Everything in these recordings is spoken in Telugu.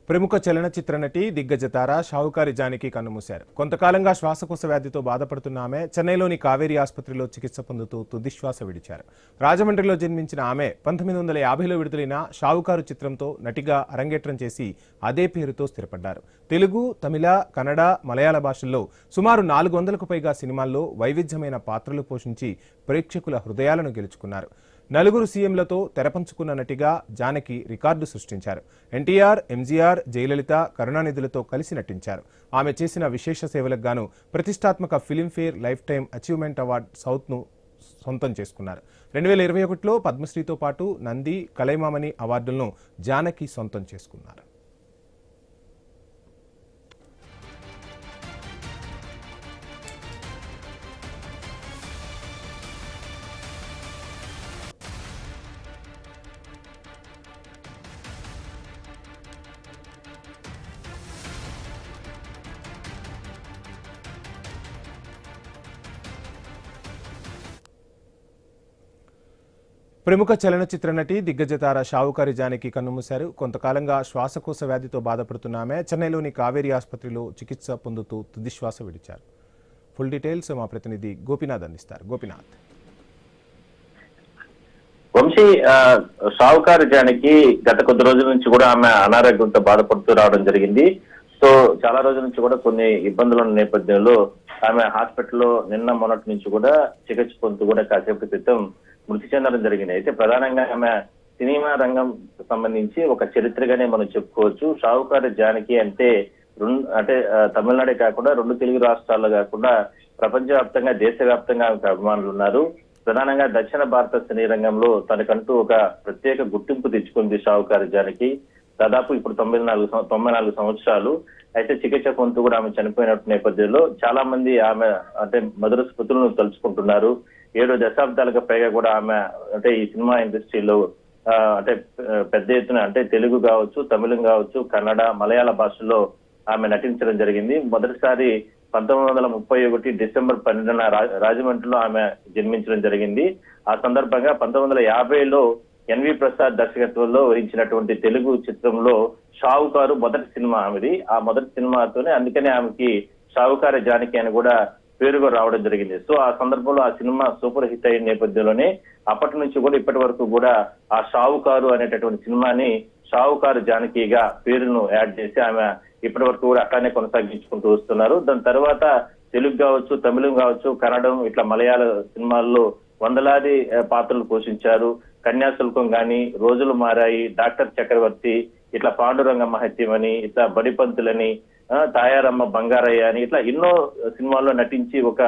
ప్రముఖ చలనచిత్ర నటి దిగ్గజ తార షావుకారి జానకి కన్నుమూశారు. కొంతకాలంగా శ్వాసకోశ వ్యాధితో బాధపడుతున్న ఆమె చెన్నైలోని కావేరీ ఆసుపత్రిలో చికిత్స పొందుతూ తుదిశ్వాస విడిచారు. రాజమండ్రిలో జన్మించిన ఆమె 1950లో విడుదలైన షావుకారు చిత్రంతో నటిగా అరంగేట్రం చేసి అదే పేరుతో స్థిరపడ్డారు. తెలుగు, తమిళ, కన్నడ, మలయాళ భాషల్లో సుమారు 400కు పైగా సినిమాల్లో వైవిధ్యమైన పాత్రలు పోషించి ప్రేక్షకుల హృదయాలను గెలుచుకున్నారు. నలుగురు సీఎంలతో తెరపంచుకున్న నటిగా జానకి రికార్డు సృష్టించారు. ఎన్టీఆర్, ఎంజీఆర్, జయలలిత, కరుణానిధులతో కలిసి నటించారు. ఆమె చేసిన విశేష సేవలకు గాను ప్రతిష్టాత్మక Filmfare life time achievement award సౌత్ను సొంతం చేసుకున్నారు. 2021లో పద్మశ్రీతో పాటు నంది, కలైమామణి అవార్డులను జానకి సొంతం చేసుకున్నారు. ప్రముఖ చలనచిత్ర నటి దిగ్గజ తార షావుకారి జానకి కన్నుమూశారు. కొంతకాలంగా శ్వాసకోశ వ్యాధితో బాధపడుతున్న ఆమె చెన్నైలోని కావేరీ ఆసుపత్రిలో చికిత్స పొందుతూ తుదిశ్వాస విడిచారు. ఫుల్ డీటెయిల్స్ మా ప్రతినిధి గోపినాథ్ అందిస్తారు. గోపినాథ్. వంశీ, షావుకారి జానకి గత కొద్ది రోజుల నుంచి కూడా ఆమె అనారోగ్యంతో బాధపడుతూ రావడం జరిగింది. సో చాలా రోజుల నుంచి కూడా కొన్ని ఇబ్బందుల నేపథ్యంలో ఆమె హాస్పిటల్లో నిన్న మొన్నటి నుంచి కూడా చికిత్స పొందుతూ కూడా కాసేపటి క్రితం మృతి చెందడం జరిగింది. అయితే ప్రధానంగా ఆమె సినిమా రంగం సంబంధించి ఒక చరిత్రగానే మనం చెప్పుకోవచ్చు. షావుకారి జానకి అంటే తమిళనాడే కాకుండా 2 తెలుగు రాష్ట్రాల్లో కాకుండా ప్రపంచవ్యాప్తంగా దేశవ్యాప్తంగా ఆమెకు అభిమానులు ఉన్నారు. ప్రధానంగా దక్షిణ భారత సినీ రంగంలో తనకంటూ ఒక ప్రత్యేక గుర్తింపు తెచ్చుకుంది షావుకారి జానకి. దాదాపు ఇప్పుడు 94 సంవత్సరాలు. అయితే చికిత్స పొందుతూ కూడా ఆమె చనిపోయినట్టు నేపథ్యంలో చాలా మంది ఆమె మధుర స్మృతులను తలుచుకుంటున్నారు. 7 దశాబ్దాలకు పైగా కూడా ఆమె ఈ సినిమా ఇండస్ట్రీలో పెద్ద ఎత్తున తెలుగు కావచ్చు, తమిళం కావచ్చు, కన్నడ, మలయాళ భాషల్లో ఆమె నటించడం జరిగింది. మొదటిసారి 1931 డిసెంబర్ 12న రాజమండ్రిలో ఆమె జన్మించడం జరిగింది. ఆ సందర్భంగా 1950లో ఎన్వి ప్రసాద్ దర్శకత్వంలో వహించినటువంటి తెలుగు చిత్రంలో షావుకారు మొదటి సినిమా ఆమెది. ఆ మొదటి సినిమాతోనే అందుకనే ఆమెకి షావుకారి జానకి అని కూడా పేరుగా రావడం జరిగింది. సో ఆ సందర్భంలో ఆ సినిమా సూపర్ హిట్ అయిన నేపథ్యంలోనే అప్పటి నుంచి కూడా ఇప్పటి వరకు కూడా ఆ షావుకారు అనేటటువంటి సినిమాని షావుకారు జానకిగా పేరును యాడ్ చేసి ఆమె ఇప్పటి వరకు కూడా అట్లానే కొనసాగించుకుంటూ వస్తున్నారు. దాని తర్వాత తెలుగు కావచ్చు, తమిళం కావచ్చు, కన్నడం, ఇట్లా మలయాళ సినిమాల్లో వందలాది పాత్రలు పోషించారు. కన్యాశుల్కం గాని, రోజులు మారాయి, డాక్టర్ చక్రవర్తి, ఇట్లా పాండురంగ మహత్యం అని, ఇట్లా బడిపంతులని, తాయారమ్మ బంగారయ్య అని ఇట్లా ఎన్నో సినిమాల్లో నటించి ఒక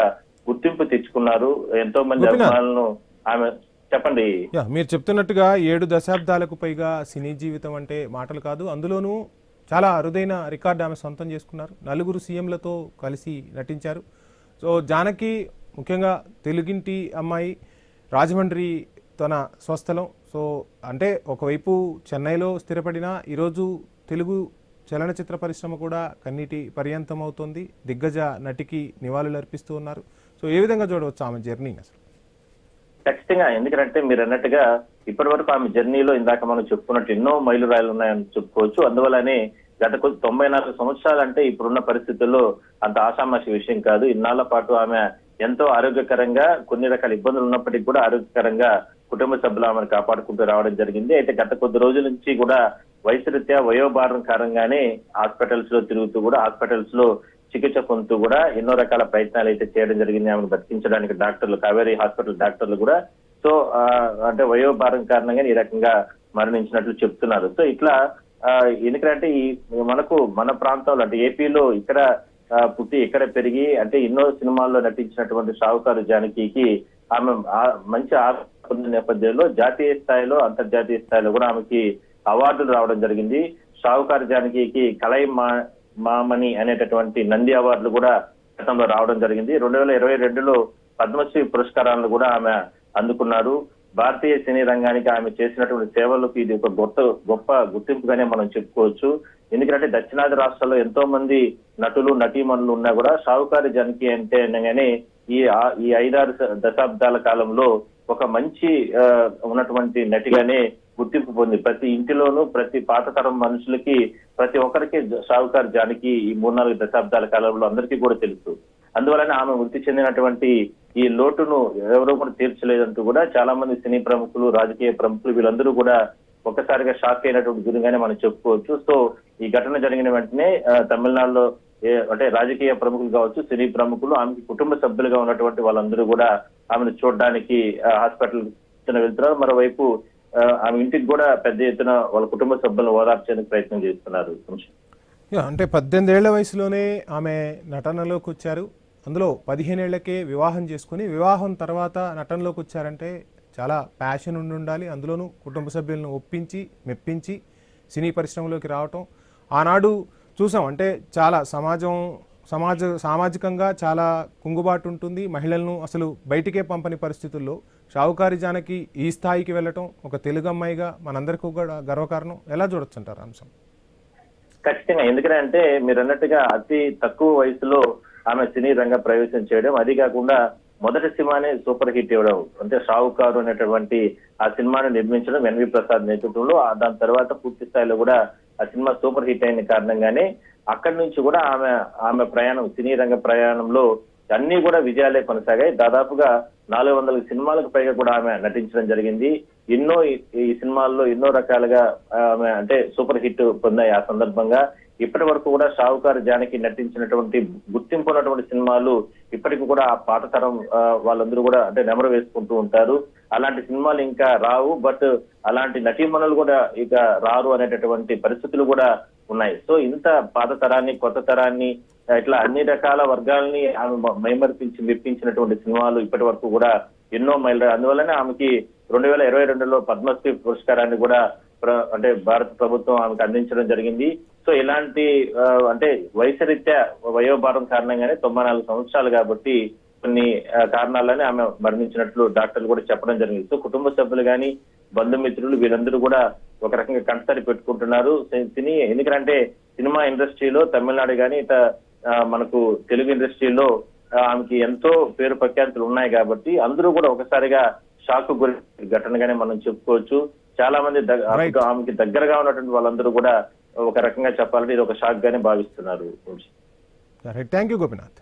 గుర్తింపు తెచ్చుకున్నారు. ఎంతో మంది అభిమానులను ఆమె. చెప్పండి. మీరు చెప్తున్నట్టుగా 7 దశాబ్దాలకు పైగా సినీ జీవితం అంటే మాటలు కాదు. అందులోనూ చాలా అరుదైన రికార్డు ఆమె సొంతం చేసుకున్నారు. 4 సీఎంలతో కలిసి నటించారు. సో జానకి ముఖ్యంగా తెలుగింటి అమ్మాయి, రాజమండ్రి తన స్వస్థలం. సో ఒకవైపు చెన్నైలో స్థిరపడిన ఈరోజు తెలుగు చలనచిత్ర పరిశ్రమ కూడా కన్నీటి పర్యంతం అవుతోంది. దిగ్గజ నటికి నివాళులు అర్పిస్తూ ఉన్నారు. సో ఏ విధంగా చూడవచ్చు ఆమె జర్నీ? అసలు ఖచ్చితంగా, ఎందుకంటే మీరు అన్నట్టుగా ఇప్పటి వరకు ఆమె జర్నీలో ఇందాక మనం చెప్పుకున్నట్టు ఎన్నో మైలురాయిలు ఉన్నాయని చెప్పుకోవచ్చు. అందువల్లనే గత 94 సంవత్సరాలు అంటే ఇప్పుడున్న పరిస్థితుల్లో అంత ఆషామాషి విషయం కాదు. ఇన్నాళ్ల పాటు ఆమె ఎంతో ఆరోగ్యకరంగా, కొన్ని రకాల ఇబ్బందులు ఉన్నప్పటికీ కూడా ఆరోగ్యకరంగా కుటుంబ సభ్యులు ఆమెను కాపాడుకుంటూ రావడం జరిగింది. అయితే గత కొద్ది రోజుల నుంచి కూడా వయసురీత్యా వయోభారం కారణంగానే హాస్పిటల్స్ లో తిరుగుతూ కూడా హాస్పిటల్స్ లో చికిత్స పొందుతూ కూడా ఎన్నో రకాల ప్రయత్నాలు అయితే చేయడం జరిగింది ఆమెను బతికించడానికి డాక్టర్లు, కావేరీ హాస్పిటల్ డాక్టర్లు కూడా. సో వయోభారం కారణంగా ఈ రకంగా మరణించినట్లు చెప్తున్నారు. సో ఇట్లా ఎందుకంటే మన ప్రాంతంలో ఏపీలో ఇక్కడ పుట్టి ఇక్కడ పెరిగి ఎన్నో సినిమాల్లో నటించినటువంటి షావుకారు జానకి ఆమె మంచి ఆదరణ నేపథ్యంలో జాతీయ స్థాయిలో, అంతర్జాతీయ స్థాయిలో కూడా ఆమెకి అవార్డులు రావడం జరిగింది. షావుకారు జానకి కలైమామణి అనేటటువంటి నంది అవార్డులు కూడా గతంలో రావడం జరిగింది. 2022లో పద్మశ్రీ పురస్కారాలను కూడా ఆమె అందుకున్నారు. భారతీయ సినీ రంగానికి ఆమె చేసినటువంటి సేవలకు ఇది ఒక గొప్ప గుర్తింపుగానే మనం చెప్పుకోవచ్చు. ఎందుకంటే దక్షిణాది రాష్ట్రాల్లో ఎంతో మంది నటులు, నటీమణులు ఉన్నా కూడా షావుకారి జానకి అనగానే ఈ 5-6 దశాబ్దాల కాలంలో ఒక మంచి ఉన్నటువంటి నటిగానే గుర్తింపు పొంది ప్రతి ఇంటిలోనూ ప్రతి పాత తరం మనుషులకి ప్రతి ఒక్కరికి షావుకార్ జానకి ఈ 3-4 దశాబ్దాల కాలంలో అందరికీ కూడా తెలుసు. అందువలన ఆమె వృత్తి చెందినటువంటి ఈ లోటును ఎవరో కూడా తీర్చలేదంటూ కూడా చాలా మంది సినీ ప్రముఖులు, రాజకీయ ప్రముఖులు వీళ్ళందరూ కూడా ఒక్కసారిగా షాక్ అయినటువంటి గురిగానే మనం చెప్పుకోవచ్చు. సో ఈ ఘటన జరిగిన వెంటనే తమిళనాడులో అంటే రాజకీయ ప్రముఖులు కావచ్చు, సినీ ప్రముఖులు, ఆమెకి కుటుంబ సభ్యులుగా ఉన్నటువంటి వాళ్ళందరూ కూడా ఆమెను చూడడానికి హాస్పిటల్ వెళ్తున్నారు. మరోవైపు ఆమె ఇంటికి కూడా పెద్ద ఎత్తున వాళ్ళ కుటుంబ సభ్యులను ఓదార్చేందుకు ప్రయత్నం చేస్తున్నారు. అంటే 18 ఏళ్ల వయసులోనే ఆమె నటనలోకి వచ్చారు. అందులో 15 ఏళ్లకే వివాహం చేసుకుని వివాహం తర్వాత నటనలోకి వచ్చారంటే చాలా ప్యాషన్ ఉండాలి. అందులోనూ కుటుంబ సభ్యులను ఒప్పించి మెప్పించి సినీ పరిశ్రమలోకి రావటం ఆనాడు చూసాం. అంటే చాలా సామాజికంగా చాలా కుంగుబాటు ఉంటుంది. మహిళలను అసలు బయటికే పంపని పరిస్థితుల్లో షావుకారి జానకి ఈ స్థాయికి వెళ్ళటం ఒక తెలుగు అమ్మాయిగా మనందరికీ కూడా గర్వకారణం. ఎలా చూడొచ్చు అంటారు అంశం? ఖచ్చితంగా. ఎందుకంటే మీరు అన్నట్టుగా అతి తక్కువ వయసులో ఆమె సినీ రంగ ప్రవేశం చేయడం, అది కాకుండా మొదటి సినిమానే సూపర్ హిట్ ఇవ్వడం, అంటే షావుకారు అనేటువంటి ఆ సినిమాను నిర్మించడం ఎన్వి ప్రసాద్ నేతృత్వంలో. దాని తర్వాత పూర్తి స్థాయిలో కూడా ఆ సినిమా సూపర్ హిట్ అయిన కారణంగానే అక్కడి నుంచి కూడా ఆమె ప్రయాణం, సినీ రంగ ప్రయాణంలో అన్ని కూడా విజయాలే కొనసాగాయి. దాదాపుగా 400 సినిమాలకు పైగా కూడా ఆమె నటించడం జరిగింది. ఎన్నో ఈ సినిమాల్లో ఎన్నో రకాలుగా ఆమె అంటే సూపర్ హిట్ పొందాయి. ఆ సందర్భంగా ఇప్పటి వరకు కూడా షావుకారు జానకి నటించినటువంటి గుర్తింపు ఉన్నటువంటి సినిమాలు ఇప్పటికి కూడా ఆ పాత తరం వాళ్ళందరూ కూడా అంటే నెమరు వేసుకుంటూ ఉంటారు. అలాంటి సినిమాలు ఇంకా రావు, బట్ అలాంటి నటీమణులు కూడా ఇక రారు అనేటటువంటి పరిస్థితులు కూడా ఉన్నాయి. సో ఇంత పాత తరాన్ని, కొత్త తరాన్ని, ఇట్లా అన్ని రకాల వర్గాలని ఆమె మైమర్పించి మెప్పించినటువంటి సినిమాలు ఇప్పటి వరకు కూడా ఎన్నో మైలు. అందువల్లనే ఆమెకి 2022లో పద్మశ్రీ పురస్కారాన్ని కూడా అంటే భారత ప్రభుత్వం ఆమెకు అందించడం జరిగింది. సో ఇలాంటి అంటే వయసురీత్యా వయోభారం కారణంగానే 94 సంవత్సరాలు కాబట్టి కొన్ని కారణాలని ఆమె మరణించినట్లు డాక్టర్లు కూడా చెప్పడం జరిగింది. సో కుటుంబ సభ్యులు కానీ, బంధుమిత్రులు వీళ్ళందరూ కూడా ఒక రకంగా కంటతడి పెట్టుకుంటున్నారు. ఎందుకంటే సినిమా ఇండస్ట్రీలో తమిళనాడు కానీ మనకు తెలుగు ఇండస్ట్రీలో ఆమెకి ఎంతో పేరు ప్రఖ్యాతులు ఉన్నాయి కాబట్టి అందరూ కూడా ఒకసారిగా షాక్ గురి ఘటనగానే మనం చెప్పుకోవచ్చు. చాలా మంది ఆమెకి దగ్గరగా ఉన్నటువంటి వాళ్ళందరూ కూడా ఒక రకంగా చెప్పాలంటే ఇది ఒక షాక్ గానే భావిస్తున్నారు. Thank you Gopinath.